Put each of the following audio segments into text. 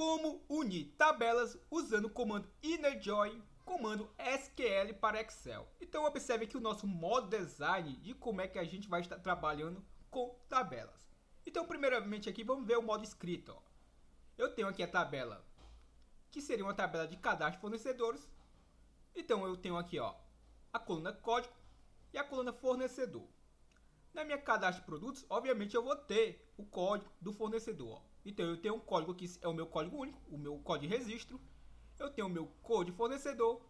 como unir tabelas usando o comando InnerJoin, comando SQL para Excel. Então observe aqui o nosso modo design de como é que a gente vai estar trabalhando com tabelas. Então primeiramente aqui vamos ver o modo escrito. Eu tenho aqui a tabela, que seria uma tabela de cadastro de fornecedores. Então eu tenho aqui a coluna código e a coluna fornecedor. Na minha cadastro de produtos, obviamente eu vou ter o código do fornecedor. Então eu tenho um código que é o meu código único, o meu código de registro. Eu tenho o meu código fornecedor,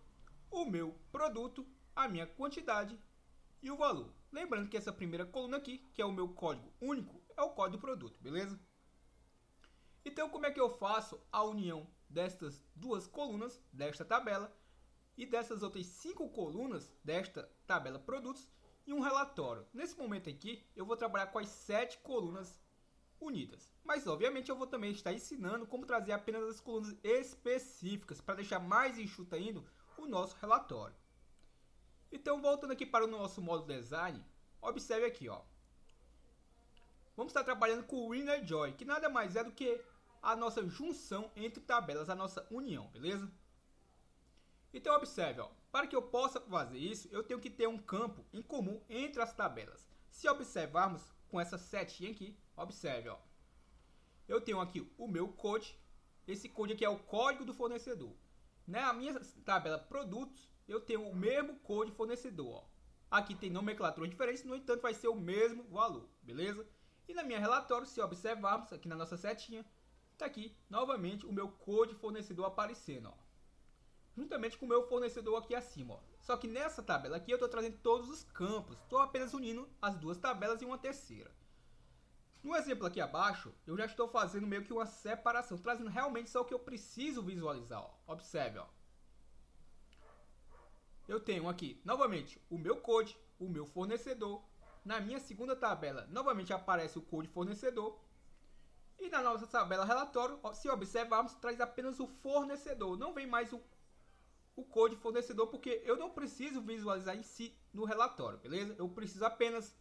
o meu produto, a minha quantidade e o valor. Lembrando que essa primeira coluna aqui, que é o meu código único, é o código do produto, beleza? Então como é que eu faço a união destas duas colunas, desta tabela, e dessas outras 5 colunas desta tabela produtos em um relatório? Nesse momento aqui eu vou trabalhar com as 7 colunas unidas, mas obviamente eu vou também estar ensinando como trazer apenas as colunas específicas para deixar mais enxuto ainda o nosso relatório. Então voltando aqui para o nosso modo design, observe aqui, vamos estar trabalhando com o InnerJoin, que nada mais é do que a nossa junção entre tabelas, a nossa união, beleza? Então observe, para que eu possa fazer isso, eu tenho que ter um campo em comum entre as tabelas. Se observarmos com essa setinha aqui, observe, eu tenho aqui o meu code, esse code aqui é o código do fornecedor. Na minha tabela produtos, eu tenho o mesmo code fornecedor, Aqui tem nomenclaturas diferentes, no entanto vai ser o mesmo valor, beleza? E na minha relatório, se observarmos aqui na nossa setinha, está aqui novamente o meu code fornecedor aparecendo, juntamente com o meu fornecedor aqui acima, Só que nessa tabela aqui eu estou trazendo todos os campos, estou apenas unindo as duas tabelas em uma terceira. No exemplo aqui abaixo, eu já estou fazendo meio que uma separação, trazendo realmente só o que eu preciso visualizar, Observe, Eu tenho aqui, novamente, o meu code, o meu fornecedor. Na minha segunda tabela, novamente aparece o code fornecedor. E na nossa tabela relatório, se observarmos, traz apenas o fornecedor. Não vem mais o code fornecedor, porque eu não preciso visualizar em si no relatório, beleza? Eu preciso apenas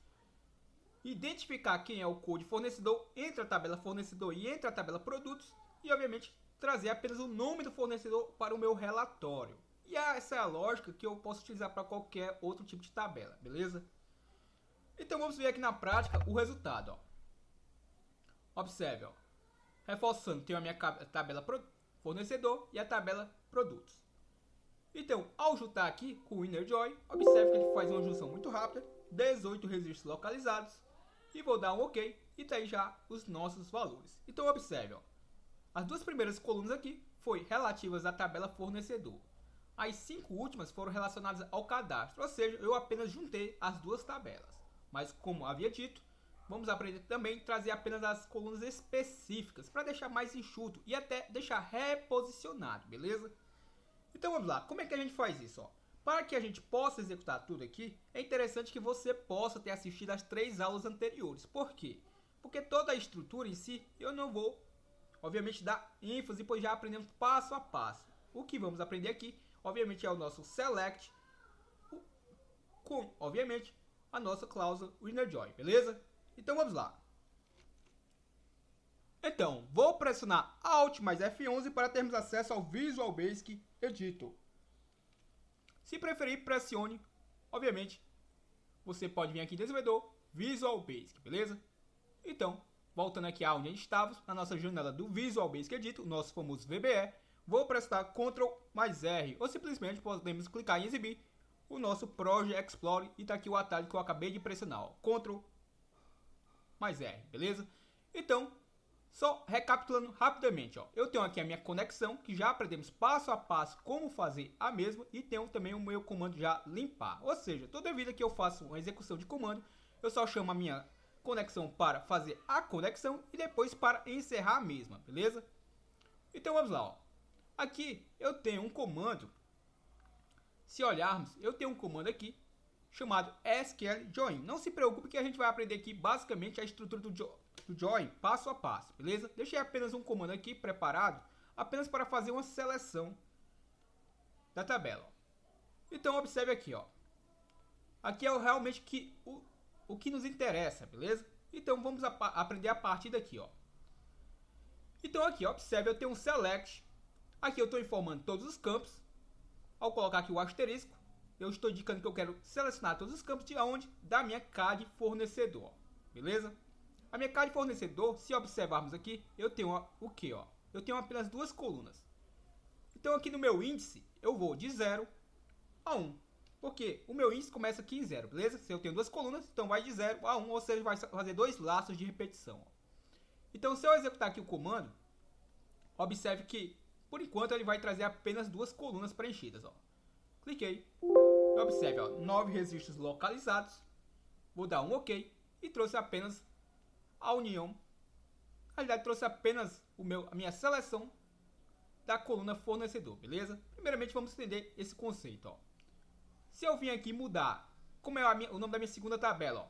identificar quem é o code fornecedor entre a tabela fornecedor e entre a tabela produtos. E, obviamente, trazer apenas o nome do fornecedor para o meu relatório. E essa é a lógica que eu posso utilizar para qualquer outro tipo de tabela, beleza? Então vamos ver aqui na prática o resultado, Observe, Reforçando, tenho a minha tabela fornecedor e a tabela produtos. Então, ao juntar aqui com o InnerJoin, observe que ele faz uma junção muito rápida, 18 registros localizados, e vou dar um OK, e tá aí já os nossos valores. Então observe, as duas primeiras colunas aqui foi relativas à tabela fornecedor. As 5 últimas foram relacionadas ao cadastro, ou seja, eu apenas juntei as duas tabelas. Mas como havia dito, vamos aprender também a trazer apenas as colunas específicas para deixar mais enxuto e até deixar reposicionado, beleza? Então vamos lá, como é que a gente faz isso? Para que a gente possa executar tudo aqui, é interessante que você possa ter assistido as 3 aulas anteriores. Por quê? Porque toda a estrutura em si eu não vou, obviamente, dar ênfase, pois já aprendemos passo a passo. O que vamos aprender aqui, obviamente, é o nosso select, com, obviamente, a nossa cláusula InnerJoin, beleza? Então vamos lá. Então, vou pressionar Alt mais F11 para termos acesso ao Visual Basic Editor. Se preferir, pressione, obviamente, você pode vir aqui em desenvolvedor, Visual Basic, beleza? Então, voltando aqui aonde a gente estava, na nossa janela do Visual Basic Editor, o nosso famoso VBE, vou pressionar Ctrl mais R, ou simplesmente podemos clicar em exibir o nosso Project Explorer e está aqui o atalho que eu acabei de pressionar, Ctrl mais R, beleza? Então, só recapitulando rapidamente, eu tenho aqui a minha conexão, que já aprendemos passo a passo como fazer a mesma, e tenho também o meu comando já limpar. Ou seja, toda vida que eu faço uma execução de comando, eu só chamo a minha conexão para fazer a conexão e depois para encerrar a mesma, beleza? Então vamos lá, Aqui eu tenho um comando, se olharmos, eu tenho um comando aqui, chamado SQL-Join. Não se preocupe que a gente vai aprender aqui basicamente a estrutura do join passo a passo, beleza? Deixei apenas um comando aqui preparado, apenas para fazer uma seleção da tabela. Então observe aqui, Aqui é realmente o que nos interessa, beleza? Então vamos aprender a partir daqui, Então aqui, observe, eu tenho um select. Aqui eu estou informando todos os campos. Ao colocar aqui o asterisco, eu estou indicando que eu quero selecionar todos os campos de onde? Da minha CAD fornecedor. Beleza? A minha CAD fornecedor, se observarmos aqui, eu tenho o que? Eu tenho apenas duas colunas. Então aqui no meu índice, eu vou de 0 a 1. Porque o meu índice começa aqui em 0, beleza? Se eu tenho duas colunas, então vai de 0 a 1, ou seja, vai fazer dois laços de repetição. Então se eu executar aqui o comando, observe que, por enquanto, ele vai trazer apenas duas colunas preenchidas. Cliquei. E observe, 9 registros localizados. Vou dar um OK. E trouxe apenas a união. Na realidade, trouxe apenas a minha seleção da coluna fornecedor, beleza? Primeiramente, vamos entender esse conceito. Se eu vim aqui mudar, como é o nome da minha segunda tabela,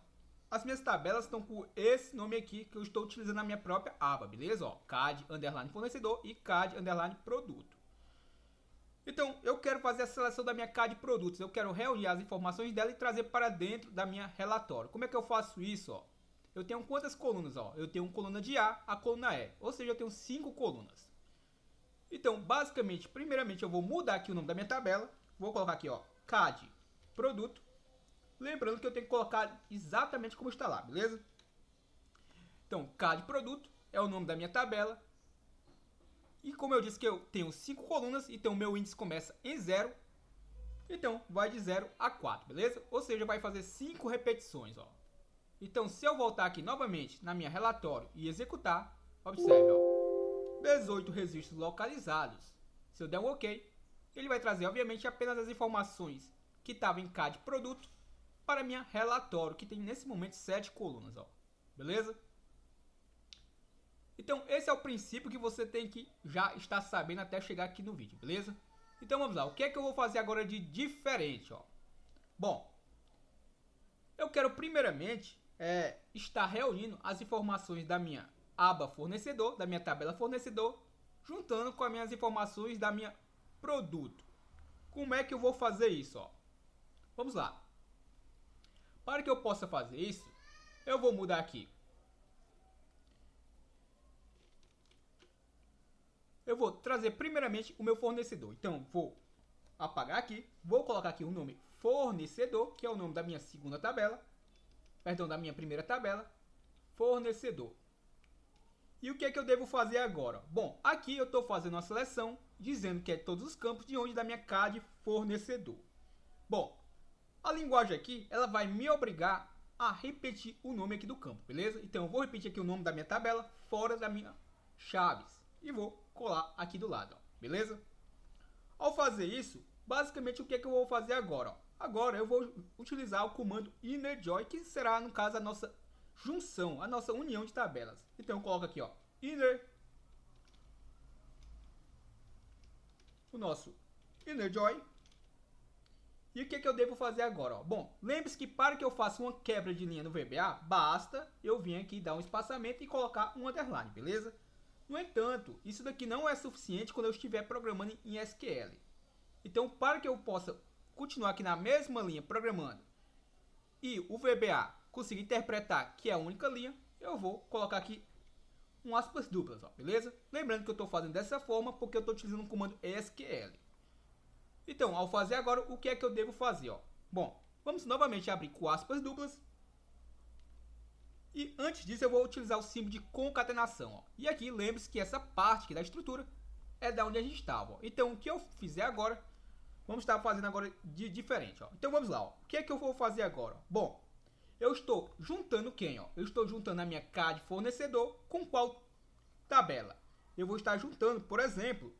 as minhas tabelas estão com esse nome aqui que eu estou utilizando na minha própria aba, beleza? CAD underline fornecedor e CAD underline produto. Então, eu quero fazer a seleção da minha CAD produtos. Eu quero reunir as informações dela e trazer para dentro da minha relatório. Como é que eu faço isso? Eu tenho quantas colunas? Eu tenho uma coluna de A coluna E. Ou seja, eu tenho 5 colunas. Então, basicamente, primeiramente eu vou mudar aqui o nome da minha tabela. Vou colocar aqui, CAD produto. Lembrando que eu tenho que colocar exatamente como está lá, beleza? Então, CAD produto é o nome da minha tabela. E como eu disse que eu tenho 5 colunas, então o meu índice começa em 0. Então, vai de 0 a 4, beleza? Ou seja, vai fazer 5 repetições, Então, se eu voltar aqui novamente na minha relatório e executar, observe, 18 registros localizados. Se eu der um OK, ele vai trazer, obviamente, apenas as informações que estavam em CAD produto para minha relatório, que tem nesse momento 7 colunas, beleza? Então, esse é o princípio que você tem que já estar sabendo até chegar aqui no vídeo, beleza? Então, vamos lá. O que é que eu vou fazer agora de diferente, Bom, eu quero primeiramente estar reunindo as informações da minha aba fornecedor, da minha tabela fornecedor, juntando com as minhas informações da minha produto. Como é que eu vou fazer isso, Vamos lá. Para que eu possa fazer isso, eu vou mudar aqui. Eu vou trazer primeiramente o meu fornecedor. Então, vou apagar aqui. Vou colocar aqui o nome fornecedor, que é o nome da minha segunda tabela. Perdão, da minha primeira tabela. Fornecedor. E o que é que eu devo fazer agora? Bom, aqui eu estou fazendo uma seleção, dizendo que é todos os campos de onde da minha CAD fornecedor. Bom, a linguagem aqui, ela vai me obrigar a repetir o nome aqui do campo, beleza? Então, eu vou repetir aqui o nome da minha tabela fora da minha chaves. E vou colar aqui do lado, beleza? Ao fazer isso, basicamente o que é que eu vou fazer agora? Agora eu vou utilizar o comando innerJoin, que será, no caso, a nossa junção, a nossa união de tabelas. Então eu coloco aqui, inner, o nosso innerJoin. E o que é que eu devo fazer agora? Bom, lembre-se que para que eu faça uma quebra de linha no VBA, basta eu vir aqui dar um espaçamento e colocar um underline, beleza? No entanto, isso daqui não é suficiente quando eu estiver programando em SQL. Então, para que eu possa continuar aqui na mesma linha programando e o VBA conseguir interpretar que é a única linha, eu vou colocar aqui um aspas duplas, beleza? Lembrando que eu estou fazendo dessa forma porque eu estou utilizando o comando SQL. Então, ao fazer agora, o que é que eu devo fazer? Bom, vamos novamente abrir com aspas duplas. E antes disso eu vou utilizar o símbolo de concatenação. E aqui lembre-se que essa parte aqui da estrutura é da onde a gente estava. Então o que eu fizer agora, vamos estar fazendo agora de diferente. Então vamos lá. O que é que eu vou fazer agora? Bom, eu estou juntando quem? Eu estou juntando a minha CAD fornecedor com qual tabela? Eu vou estar juntando, por exemplo,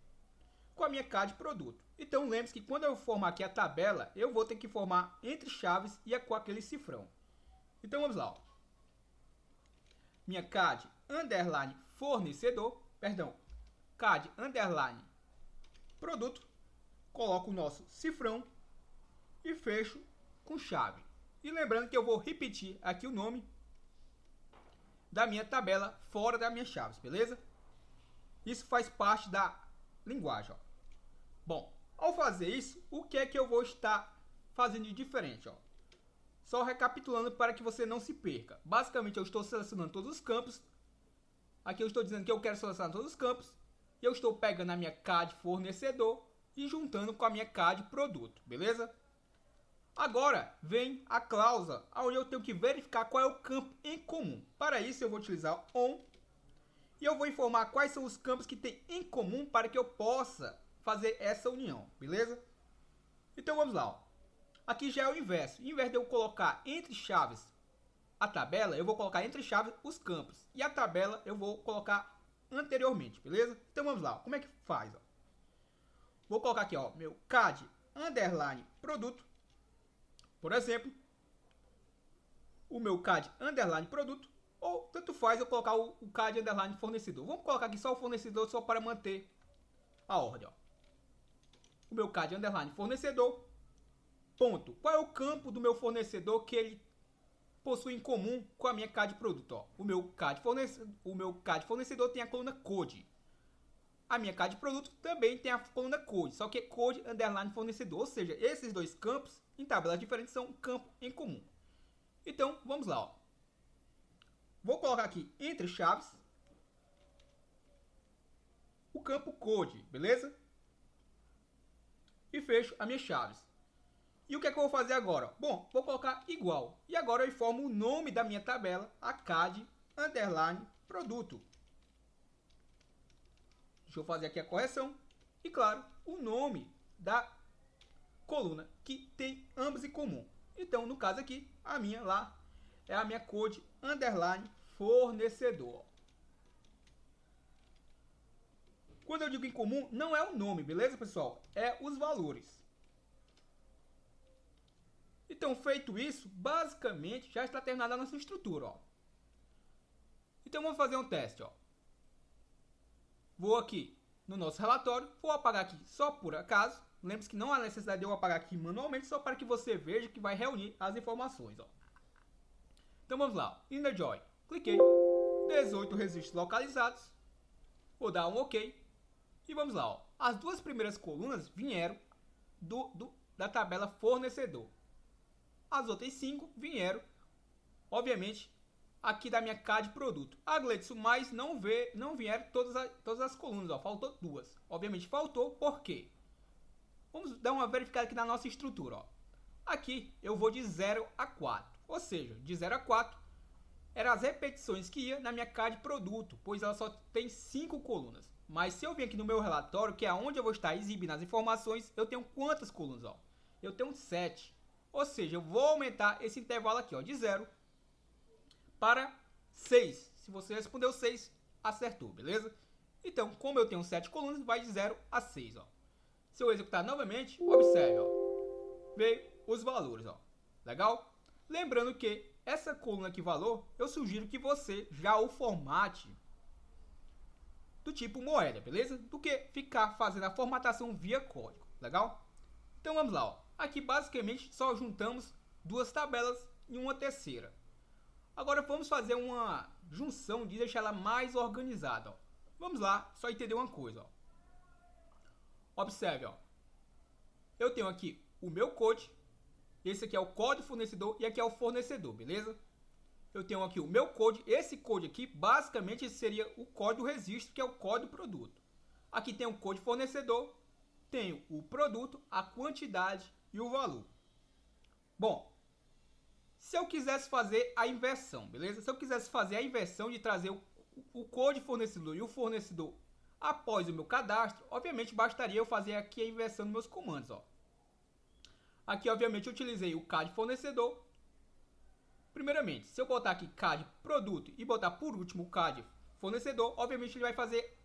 com a minha CAD produto. Então lembre-se que quando eu formar aqui a tabela, eu vou ter que formar entre chaves e com aquele cifrão. Então vamos lá. Minha CAD underline fornecedor, perdão, CAD underline produto, coloco o nosso cifrão e fecho com chave. E lembrando que eu vou repetir aqui o nome da minha tabela fora das minhas chaves, beleza? Isso faz parte da linguagem. Bom, ao fazer isso, o que é que eu vou estar fazendo de diferente? Só recapitulando para que você não se perca. Basicamente, eu estou selecionando todos os campos Aqui eu estou dizendo que eu quero selecionar todos os campos. E eu estou pegando a minha CAD fornecedor e juntando com a minha CAD produto, beleza? Agora vem a cláusula, onde eu tenho que verificar qual é o campo em comum. Para isso eu vou utilizar ON e eu vou informar quais são os campos que tem em comum para que eu possa fazer essa união, beleza? Então vamos lá. Ó. Aqui já é o inverso. Em vez de eu colocar entre chaves a tabela, eu vou colocar entre chaves os campos. E a tabela eu vou colocar anteriormente, beleza? Então vamos lá. Ó. Como é que faz? Ó? Vou colocar aqui, ó, meu CAD underline produto. Por exemplo, o meu CAD underline produto, ou tanto faz eu colocar o CAD underline fornecedor. Vamos colocar aqui só o fornecedor, só para manter a ordem. Ó. O meu CAD underline fornecedor, ponto. Qual é o campo do meu fornecedor que ele possui em comum com a minha CAD produto? Ó. O meu CAD fornecedor tem a coluna code. A minha CAD produto também tem a coluna code, só que é code underline fornecedor. Ou seja, esses dois campos em tabelas diferentes são um campo em comum. Então, vamos lá. Ó. Vou colocar aqui entre chaves o campo code, beleza? E fecho as minhas chaves. E o que é que eu vou fazer agora? Bom, vou colocar igual. E agora eu informo o nome da minha tabela, a CAD underline produto. Deixa eu fazer aqui a correção. E claro, o nome da coluna que tem ambos em comum. Então, no caso aqui, a minha lá é a minha code underline fornecedor. Quando eu digo em comum, não é o nome, beleza, pessoal? É os valores. Então, feito isso, basicamente já está terminada a nossa estrutura. Ó. Então, vamos fazer um teste. Ó. Vou aqui no nosso relatório, vou apagar aqui só por acaso. Lembre-se que não há necessidade de eu apagar aqui manualmente, só para que você veja que vai reunir as informações. Ó. Então vamos lá, Inner Joy, cliquei, 18 registros localizados, vou dar um OK e vamos lá. Ó. As duas primeiras colunas vieram da tabela fornecedor, as outras 5 vieram, obviamente, aqui da minha CAD produto. A Gleidson, mas não vieram todas as colunas, ó, faltou 2. Obviamente faltou, por quê? Vamos dar uma verificada aqui na nossa estrutura. Ó. Aqui eu vou de 0 a 4. Ou seja, de 0 a 4 eram as repetições que ia na minha CAD produto, pois ela só tem 5 colunas. Mas se eu vir aqui no meu relatório, que é onde eu vou estar exibindo as informações, eu tenho quantas colunas? Ó? Eu tenho 7. Ou seja, eu vou aumentar esse intervalo aqui, ó, de 0 para 6. Se você respondeu 6, acertou, beleza? Então, como eu tenho 7 colunas, vai de 0 a 6. Ó. Se eu executar novamente, observe, ó, veio os valores, ó. Legal? Lembrando que essa coluna aqui valor, eu sugiro que você já o formate do tipo moeda, beleza? Do que ficar fazendo a formatação via código, legal? Então vamos lá, ó. Aqui basicamente só juntamos duas tabelas e uma terceira. Agora vamos fazer uma junção de deixar ela mais organizada, ó. Vamos lá, só entender uma coisa, ó. Observe, ó. Eu tenho aqui o meu code, esse aqui é o código fornecedor e aqui é o fornecedor, beleza? Eu tenho aqui o meu code, esse code aqui basicamente seria o código registro, que é o código produto. Aqui tem o código fornecedor, tenho o produto, a quantidade e o valor. Bom, se eu quisesse fazer a inversão, beleza? Se eu quisesse fazer a inversão de trazer o código fornecedor e o fornecedor após o meu cadastro, obviamente bastaria eu fazer aqui a inversão dos meus comandos. Ó. Aqui, obviamente, eu utilizei o CAD fornecedor. Primeiramente, se eu botar aqui CAD produto e botar por último o CAD fornecedor, obviamente ele vai fazer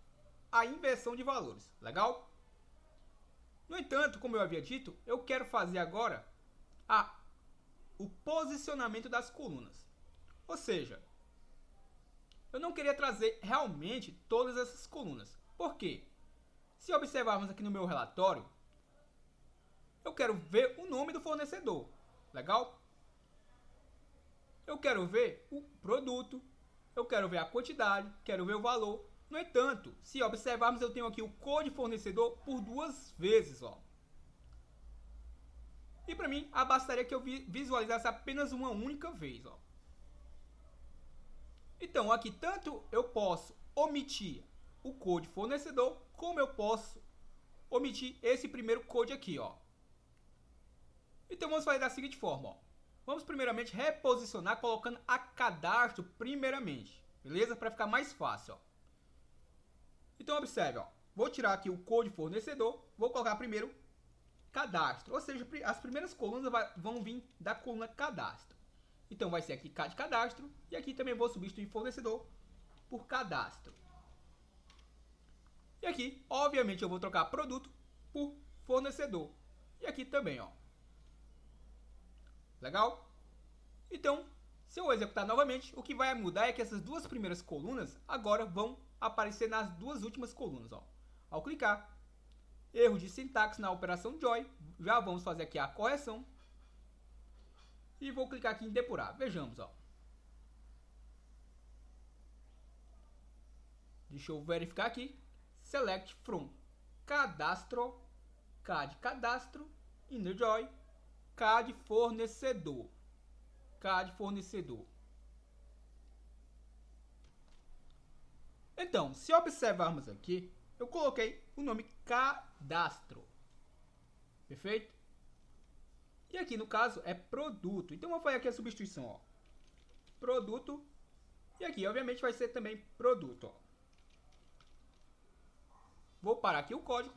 a inversão de valores. Legal? No entanto, como eu havia dito, eu quero fazer agora o posicionamento das colunas. Ou seja, eu não queria trazer realmente todas essas colunas. Por quê? Se observarmos aqui no meu relatório, eu quero ver o nome do fornecedor. Legal? Eu quero ver o produto, eu quero ver a quantidade, quero ver o valor. No entanto, se observarmos, eu tenho aqui o código fornecedor por 2 vezes. Ó. E para mim, bastaria que eu visualizasse apenas uma única vez. Ó. Então, aqui tanto eu posso omitir o code fornecedor, como eu posso omitir esse primeiro code aqui, ó. Então vamos fazer da seguinte forma, ó. Vamos primeiramente reposicionar colocando a cadastro primeiramente, beleza? Para ficar mais fácil, ó. Então observe, ó. Vou tirar aqui o code fornecedor, vou colocar primeiro cadastro, ou seja, as primeiras colunas vão vir da coluna cadastro. Então vai ser aqui CAD cadastro e aqui também vou substituir fornecedor por cadastro. E aqui, obviamente, eu vou trocar produto por fornecedor. E aqui também, ó. Legal? Então, se eu executar novamente, o que vai mudar é que essas duas primeiras colunas agora vão aparecer nas duas últimas colunas, ó. Ao clicar, erro de sintaxe na operação join, já vamos fazer aqui a correção. E vou clicar aqui em depurar. Vejamos, ó. Deixa eu verificar aqui. Select from cadastro, CAD cadastro, inner join, CAD fornecedor. CAD fornecedor. Então, se observarmos aqui, eu coloquei o nome cadastro. Perfeito? E aqui no caso é produto. Então vou fazer aqui a substituição, ó. Produto. E aqui obviamente vai ser também produto, ó. Vou parar aqui o código.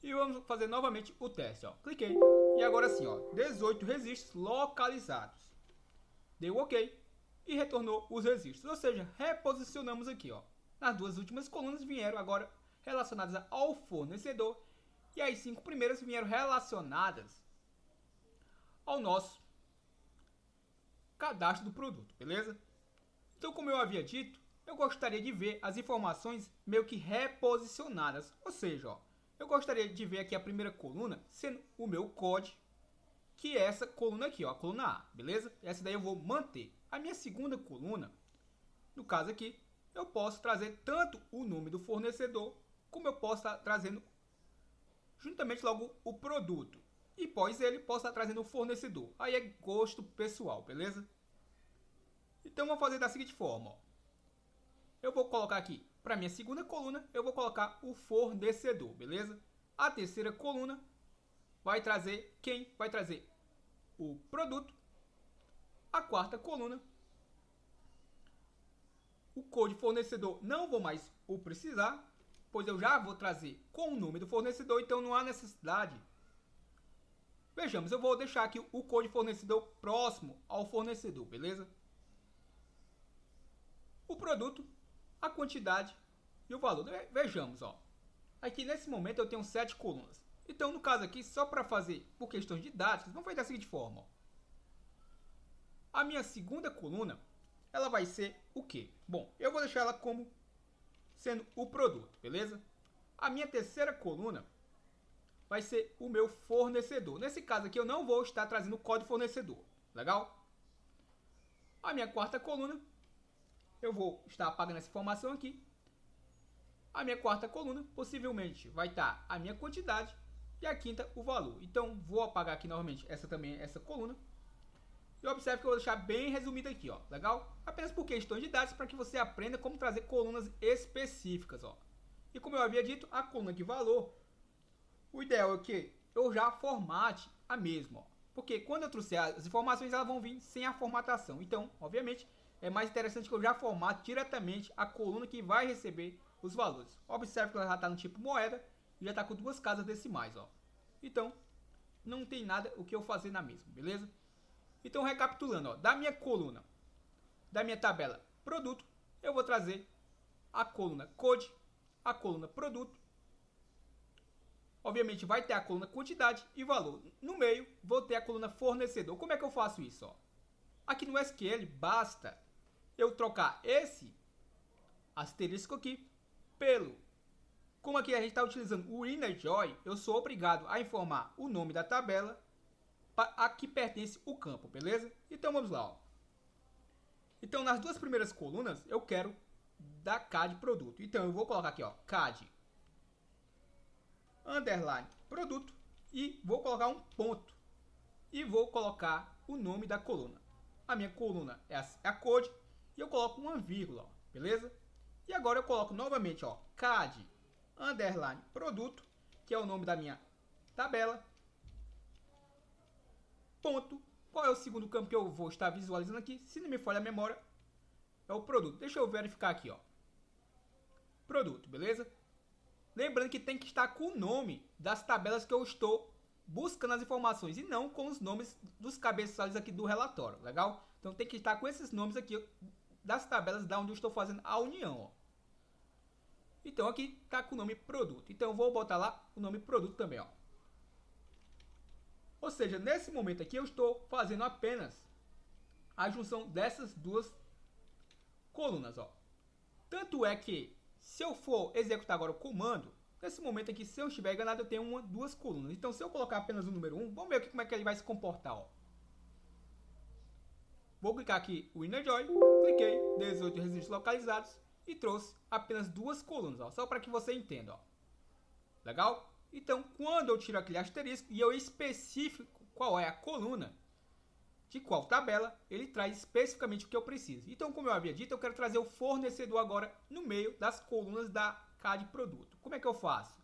E vamos fazer novamente o teste, ó. Cliquei. E agora sim, ó. 18 registros localizados. Dei o OK. E retornou os registros. Ou seja, reposicionamos aqui, ó. Nas duas últimas colunas vieram agora relacionadas ao fornecedor. E as 5 primeiras vieram relacionadas ao nosso cadastro do produto, beleza? Então, como eu havia dito, eu gostaria de ver as informações meio que reposicionadas. Ou seja, ó, eu gostaria de ver aqui a primeira coluna sendo o meu código, que é essa coluna aqui, ó, a coluna A, beleza? Essa daí eu vou manter. A minha segunda coluna, no caso aqui, eu posso trazer tanto o nome do fornecedor, como eu posso estar trazendo juntamente logo o produto. E após ele, posso estar trazendo o fornecedor. Aí é gosto pessoal, beleza? Então, vou fazer da seguinte forma, ó. Eu vou colocar aqui, para minha segunda coluna, eu vou colocar o fornecedor, beleza? A terceira coluna vai trazer quem? Vai trazer o produto. A quarta coluna, o code fornecedor não vou mais o precisar, pois eu já vou trazer com o nome do fornecedor, então não há necessidade. Vejamos, eu vou deixar aqui o code fornecedor próximo ao fornecedor, beleza? O produto, a quantidade e o valor. Vejamos, ó. Aqui nesse momento eu tenho 7 colunas. Então, no caso aqui, só para fazer por questões didáticas, vamos fazer da seguinte forma, ó. A minha segunda coluna, ela vai ser o quê? Bom, eu vou deixar ela como sendo o produto, beleza? A minha terceira coluna vai ser o meu fornecedor. Nesse caso aqui eu não vou estar trazendo o código fornecedor, legal? A minha quarta coluna, eu vou estar apagando essa informação aqui. A minha quarta coluna possivelmente vai estar a minha quantidade e a quinta o valor. Então vou apagar aqui novamente essa coluna. E observe que eu vou deixar bem resumido aqui, ó, legal? Apenas por questões didáticas para que você aprenda como trazer colunas específicas, ó. E como eu havia dito, a coluna de valor, o ideal é que eu já formate a mesma, ó. Porque quando eu trouxer as informações, elas vão vir sem a formatação. Então, obviamente, é mais interessante que eu já formate diretamente a coluna que vai receber os valores. Observe que ela já está no tipo moeda e já está com 2 casas decimais, ó. Então, não tem nada o que eu fazer na mesma, beleza? Então, recapitulando, ó, da minha coluna, da minha tabela produto, eu vou trazer a coluna code, a coluna produto. Obviamente, vai ter a coluna quantidade e valor. No meio, vou ter a coluna fornecedor. Como é que eu faço isso, ó? Aqui no SQL, basta eu trocar esse asterisco aqui pelo... Como aqui a gente está utilizando o inner join, eu sou obrigado a informar o nome da tabela a que pertence o campo, beleza? Então vamos lá, ó. Então nas duas primeiras colunas eu quero da CAD produto. Então eu vou colocar aqui, ó, CAD underline produto e vou colocar um ponto e vou colocar o nome da coluna. A minha coluna é a code e eu coloco uma vírgula, ó, beleza? E agora eu coloco novamente, ó, CAD underline produto, que é o nome da minha tabela. Ponto. Qual é o segundo campo que eu vou estar visualizando aqui? Se não me falha a memória, é o produto. Deixa eu verificar aqui, ó. Produto, beleza? Lembrando que tem que estar com o nome das tabelas que eu estou buscando as informações e não com os nomes dos cabeçalhos aqui do relatório, legal? Então tem que estar com esses nomes aqui das tabelas da onde eu estou fazendo a união, ó. Então aqui está com o nome produto. Então eu vou botar lá o nome produto também, ó. Ou seja, nesse momento aqui eu estou fazendo apenas a junção dessas duas colunas, ó. Tanto é que se eu for executar agora o comando, nesse momento aqui, se eu estiver enganado, eu tenho duas colunas. Então, se eu colocar apenas o número 1, vamos ver aqui como é que ele vai se comportar, ó. Vou clicar aqui o InnerJoin, cliquei, 18 registros localizados e trouxe apenas duas colunas, ó, só para que você entenda, ó. Legal? Então, quando eu tiro aquele asterisco e eu especifico qual é a coluna de qual tabela, ele traz especificamente o que eu preciso. Então, como eu havia dito, eu quero trazer o fornecedor agora no meio das colunas da CAD produto. Como é que eu faço?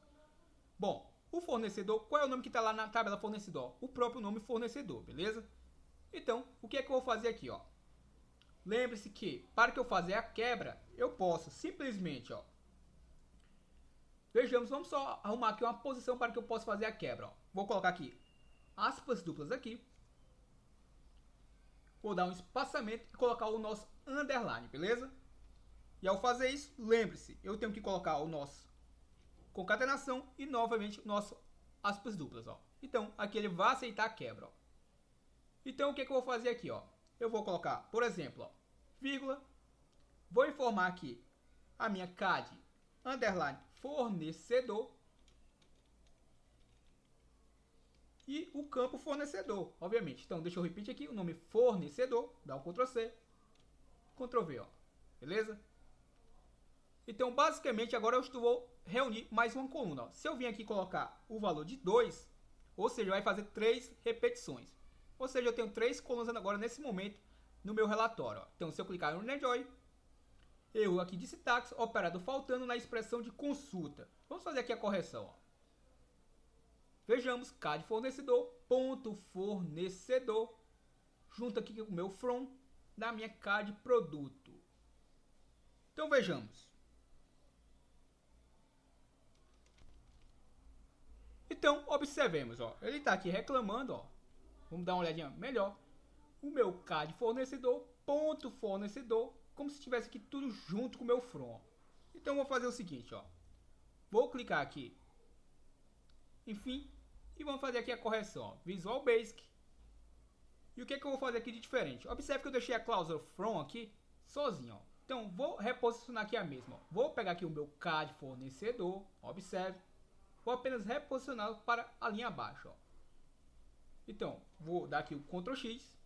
Bom, o fornecedor, qual é o nome que está lá na tabela fornecedor? O próprio nome fornecedor, beleza? Então, o que é que eu vou fazer aqui, ó? Lembre-se que, para que eu fazer a quebra, eu posso simplesmente, ó, vejamos, vamos só arrumar aqui uma posição para que eu possa fazer a quebra, ó. Vou colocar aqui aspas duplas aqui. Vou dar um espaçamento e colocar o nosso underline, beleza? E ao fazer isso, lembre-se, eu tenho que colocar o nosso concatenação e novamente o nosso aspas duplas, ó. Então, aqui ele vai aceitar a quebra, ó. Então, o que é que eu vou fazer aqui, ó? Eu vou colocar, por exemplo, ó, vírgula. Vou informar aqui a minha CAD underline fornecedor e o campo fornecedor, obviamente. Então, deixa eu repetir aqui o nome fornecedor, dá um Ctrl C, Ctrl V, ó. Beleza? Então, basicamente, agora eu vou reunir mais uma coluna, ó. Se eu vim aqui colocar o valor de 2, ou seja, vai fazer 3 repetições. Ou seja, eu tenho 3 colunas agora nesse momento no meu relatório, ó. Então, se eu clicar no InnerJoin, erro aqui de sintaxe, operado faltando na expressão de consulta. Vamos fazer aqui a correção, ó. Vejamos, CAD fornecedor, ponto fornecedor, junto aqui com o meu from, da minha CAD produto. Então vejamos. Então observemos, ó, ele está aqui reclamando, ó. Vamos dar uma olhadinha melhor. O meu CAD fornecedor, ponto fornecedor, como se estivesse aqui tudo junto com o meu from, ó. Então vou fazer o seguinte, ó. Vou clicar aqui, enfim, e vamos fazer aqui a correção, ó. Visual Basic. E o que é que eu vou fazer aqui de diferente? Observe que eu deixei a cláusula from aqui sozinho, ó. Então vou reposicionar aqui a mesma, ó. Vou pegar aqui o meu CAD fornecedor, observe. Vou apenas reposicioná-lo para a linha abaixo, ó. Então vou dar aqui o Ctrl X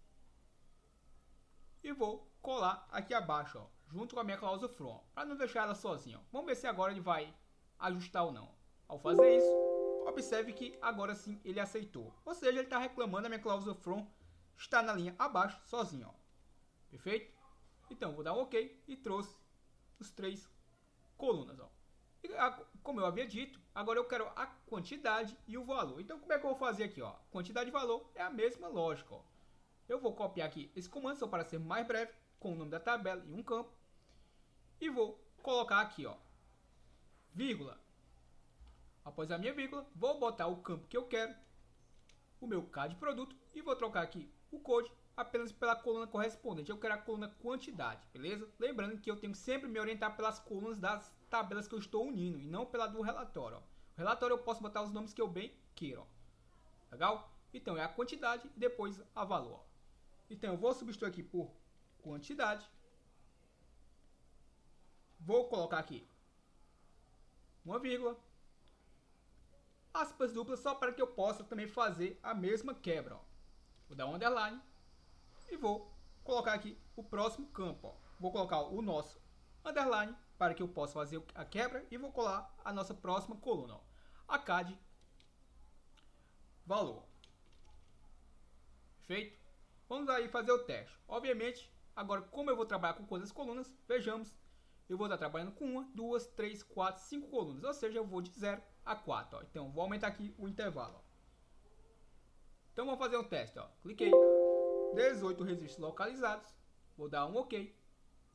e vou colar aqui abaixo, ó, junto com a minha cláusula from, para não deixar ela sozinha, ó. Vamos ver se agora ele vai ajustar ou não. Ao fazer isso, observe que agora sim ele aceitou. Ou seja, ele está reclamando, a minha cláusula from está na linha abaixo, sozinho, ó. Perfeito? Então, vou dar um OK e trouxe os 3 colunas, ó. E, como eu havia dito, agora eu quero a quantidade e o valor. Então, como é que eu vou fazer aqui, ó? Quantidade e valor é a mesma lógica, ó. Eu vou copiar aqui esse comando, só para ser mais breve, com o nome da tabela e um campo. E vou colocar aqui, ó, vírgula. Após a minha vírgula, vou botar o campo que eu quero, o meu CAD produto, e vou trocar aqui o code apenas pela coluna correspondente. Eu quero a coluna quantidade, beleza? Lembrando que eu tenho que sempre me orientar pelas colunas das tabelas que eu estou unindo, e não pela do relatório, ó. O relatório eu posso botar os nomes que eu bem queira, ó. Legal? Então é a quantidade e depois a valor, ó. Então eu vou substituir aqui por quantidade. Vou colocar aqui uma vírgula, aspas duplas, só para que eu possa também fazer a mesma quebra, ó. Vou dar um underline e vou colocar aqui o próximo campo, ó. Vou colocar o nosso underline para que eu possa fazer a quebra e vou colar a nossa próxima coluna, ó, a CAD valor. Perfeito? Vamos aí fazer o teste. Obviamente, Agora, como eu vou trabalhar com quantas colunas, vejamos. Eu vou estar trabalhando com 1, 2, 3, 4, 5 colunas. Ou seja, eu vou de 0 a 4. Ó. Então, vou aumentar aqui o intervalo. Ó. Então, vamos fazer um teste. Ó. Cliquei. 18 registros localizados. Vou dar um OK.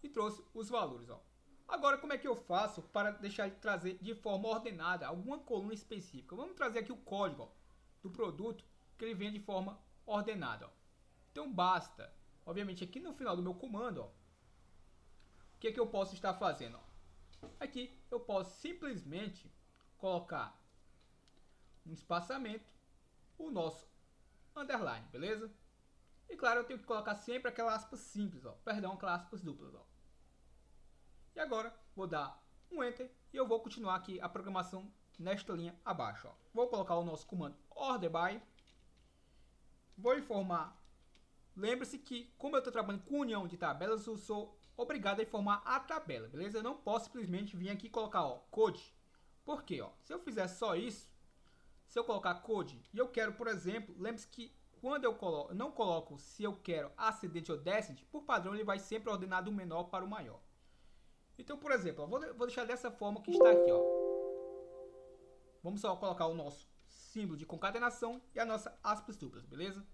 E trouxe os valores. Ó. Agora, como é que eu faço para deixar ele trazer de forma ordenada alguma coluna específica? Vamos trazer aqui o código ó, do produto que ele venha de forma ordenada. Ó. Então, basta, obviamente, aqui no final do meu comando, ó, o que é que eu posso estar fazendo? Ó? Aqui eu posso simplesmente colocar um espaçamento, o nosso underline, beleza? E claro, eu tenho que colocar sempre aquela aspas simples, ó, perdão, aquelas aspas duplas. Ó. E agora, vou dar um Enter e eu vou continuar aqui a programação nesta linha abaixo. Ó. Vou colocar o nosso comando order by. Vou informar. Lembre-se que, como eu estou trabalhando com união de tabelas, eu sou obrigado a informar a tabela, beleza? Eu não posso simplesmente vir aqui e colocar ó, code. Por quê? Ó? Se eu fizer só isso, se eu colocar code e eu quero, por exemplo, lembre-se que quando eu não coloco se eu quero ascendente ou descendente, por padrão ele vai sempre ordenar do menor para o maior. Então, por exemplo, ó, vou deixar dessa forma que está aqui. Ó. Vamos só colocar o nosso símbolo de concatenação e a nossa aspas duplas, beleza?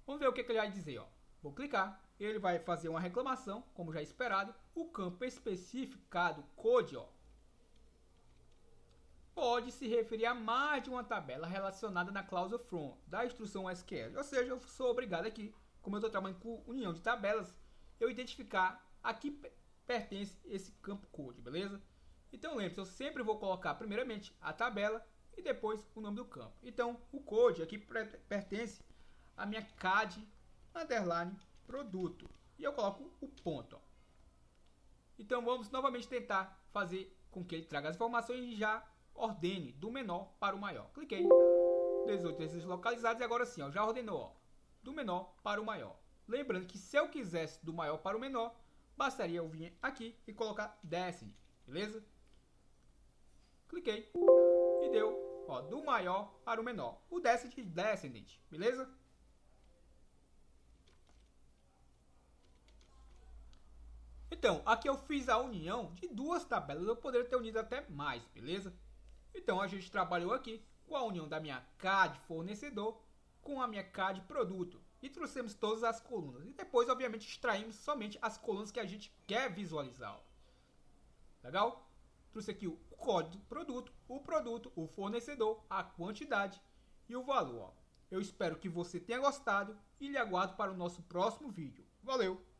Vamos ver o que ele vai dizer. Ó. Vou clicar, ele vai fazer uma reclamação, como já esperado. O campo especificado code ó, pode se referir a mais de uma tabela relacionada na cláusula from da instrução SQL. Ou seja, eu sou obrigado aqui, como eu estou trabalhando com união de tabelas, eu identificar aqui pertence esse campo code, beleza? Então lembre-se, eu sempre vou colocar primeiramente a tabela e depois o nome do campo. Então o code aqui pertence à minha CAD underline produto e eu coloco o ponto. Ó. Então vamos novamente tentar fazer com que ele traga as informações e já ordene do menor para o maior. Cliquei, 18 registros localizados e agora sim, ó, já ordenou ó, do menor para o maior. Lembrando que se eu quisesse do maior para o menor, bastaria eu vir aqui e colocar descending, beleza? Cliquei e deu ó, do maior para o menor, o descendente, beleza? Então, aqui eu fiz a união de duas tabelas, eu poderia ter unido até mais, beleza? Então, a gente trabalhou aqui com a união da minha CAD fornecedor com a minha CAD produto. E trouxemos todas as colunas. E depois, obviamente, extraímos somente as colunas que a gente quer visualizar. Ó. Legal? Trouxe aqui o código do produto, o fornecedor, a quantidade e o valor. Ó. Eu espero que você tenha gostado e lhe aguardo para o nosso próximo vídeo. Valeu!